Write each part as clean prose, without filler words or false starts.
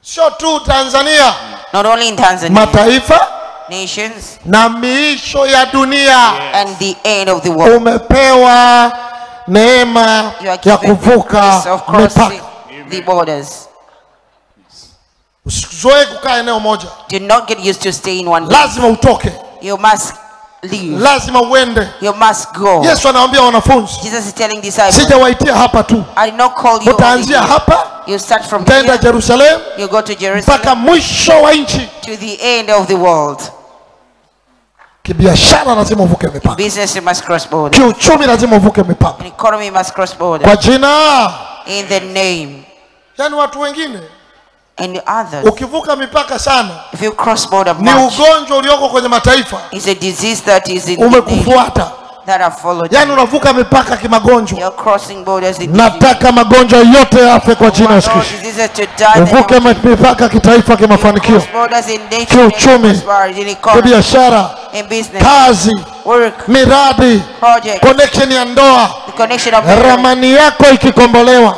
Sio tu Tanzania. Not only in Tanzania. Mataifa. Nations. Na miisho ya dunia. And the end of the world. Umepewa neema ya kuvuka mipaka. The borders. Usizoe kukaa eneo moja. Do not get used to staying in one place. Lazima utoke. You must leave. Lazima uende. You must go. Yesu anawaambia wanafunzi. Jesus is telling disciples. Sijawaitia hapa tu. I did not call you. Utaanzia hapa. You start from here. Jerusalem. You go to Jerusalem. Mpaka mwisho wa nchi. To the end of the world. Kibiashara lazima uvuke mipaka. Business you must cross borders. Kiuchumi lazima uvuke mipaka. Economy must cross borders. Kwa jina. In the name. Yani watu wengine. And the others. Ukivuka mipaka sana. If you cross border much. Ni ugonjwa ulioko kwenye mataifa. It's a disease that is in umekufuata. That have followed. Yani unavuka mipaka kimagonjwa. You're crossing borders in nataka magonjwa yote yafe kwa jina la Yesu. Uvuke mipaka kitaifa kimafanikio. Kiuchumi. Kibiashara. Kazi. Miradi. Connection ya ndoa. Ramani yako ikikombolewa.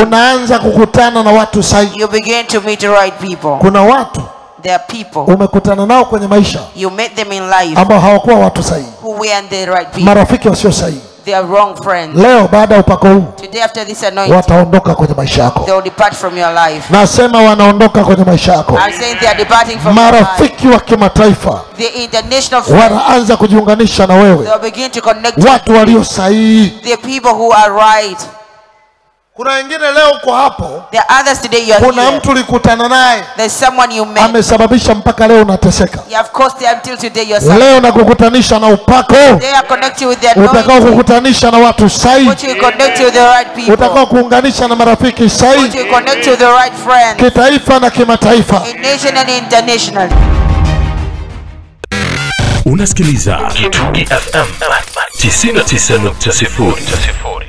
Unaanza kukutana na watu sahihi. You begin to meet the right people. Kuna watu there are people umekutana nao kwenye maisha you met them in life ambao hawakuwa watu sahihi. Who were the right people. Marafiki wasio sahihi. They are wrong friends. Leo baada ya upako huu today after this anointing wataondoka kwenye maisha yako. They will depart from your life. Nasema wanaondoka kwenye maisha yako. I'm saying they are departing from your life. Marafiki wa kimataifa the international friends wanaanza kujiunganisha na wewe. They will begin to connect watu walio sahihi. The people who are right. Kuna wengine leo uko hapo. There are others today you are kuna mtu ulikutana naye. There's someone you met. Amesababisha mpaka leo unateseka. You have caused them until today you are suffering. Leo nakukutanisha na upako. They are connected with their anointing. Utakao kukutanisha na watu sahihi. What you connect to the right people. Utakao kuunganisha na marafiki sahihi. What you connect to the right friends. Kitaifa na kimataifa. In nation and international. Unasikiliza Kitungi FM 99.0.